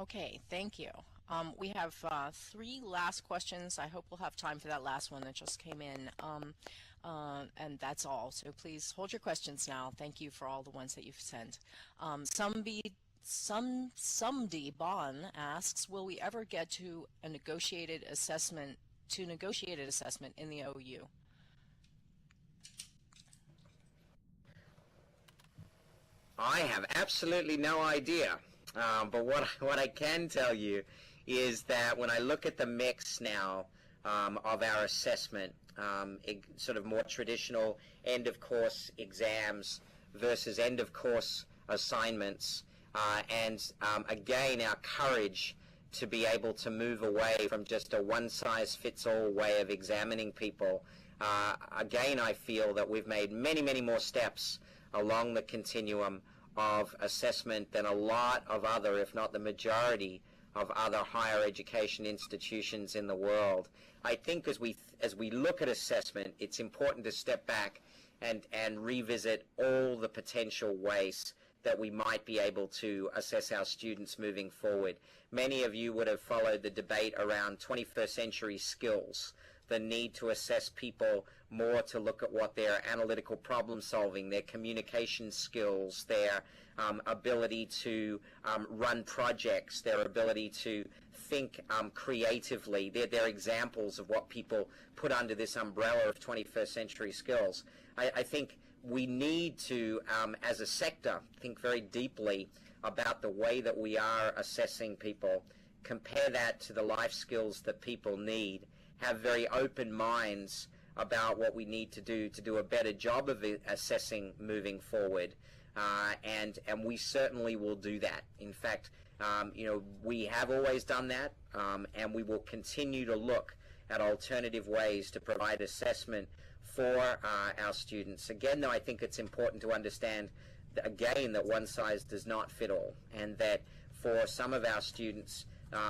Okay, thank you. We have three last questions. I hope we'll have time for that last one that just came in. And that's all. So please hold your questions now. Thank you for all the ones that you've sent. Somebody Bon asks, will we ever get to a negotiated assessment in the OU? I have absolutely no idea. But what I can tell you is that when I look at the mix now of our assessment, sort of more traditional end-of-course exams versus end-of-course assignments, and again, our courage to be able to move away from just a one-size-fits-all way of examining people. Again, I feel that we've made many, many more steps along the continuum of assessment than a lot of other, if not the majority, of other higher education institutions in the world. I think as we look at assessment, it's important to step back and revisit all the potential ways that we might be able to assess our students moving forward. Many of you would have followed the debate around 21st century skills, the need to assess people more to look at what their analytical problem solving, their communication skills, their ability to run projects, their ability to think creatively. They're examples of what people put under this umbrella of 21st century skills. I think we need to, as a sector, think very deeply about the way that we are assessing people, compare that to the life skills that people need, have very open minds about what we need to do a better job of assessing moving forward, and we certainly will do that. In fact, we have always done that, and we will continue to look at alternative ways to provide assessment for our students. Again, though, I think it's important to understand that one size does not fit all, and that for some of our students,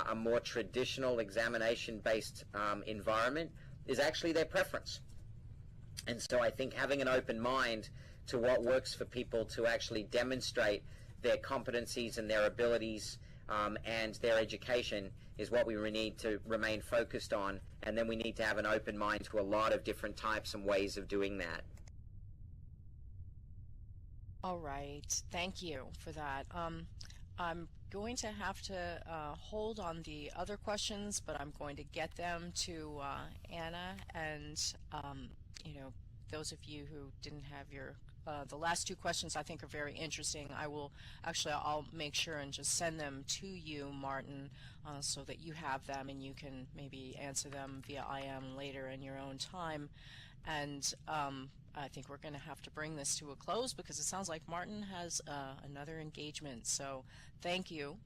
a more traditional examination-based environment is actually their preference. And so I think having an open mind to what works for people to actually demonstrate their competencies and their abilities and their education is what we need to remain focused on, and then we need to have an open mind to a lot of different types and ways of doing that. All right, thank you for that. I'm going to have to hold on the other questions, but I'm going to get them to Anna, and those of you who didn't have your the last two questions I think are very interesting. I'll make sure and just send them to you, Martin, so that you have them and you can maybe answer them via IM later in your own time. And I think we're going to have to bring this to a close because it sounds like Martin has another engagement. So thank you,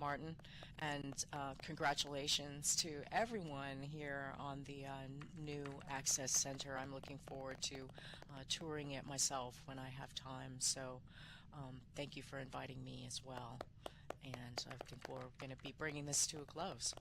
Martin, and congratulations to everyone here on the new Access Center. I'm looking forward to touring it myself when I have time. So thank you for inviting me as well. And I think we're going to be bringing this to a close.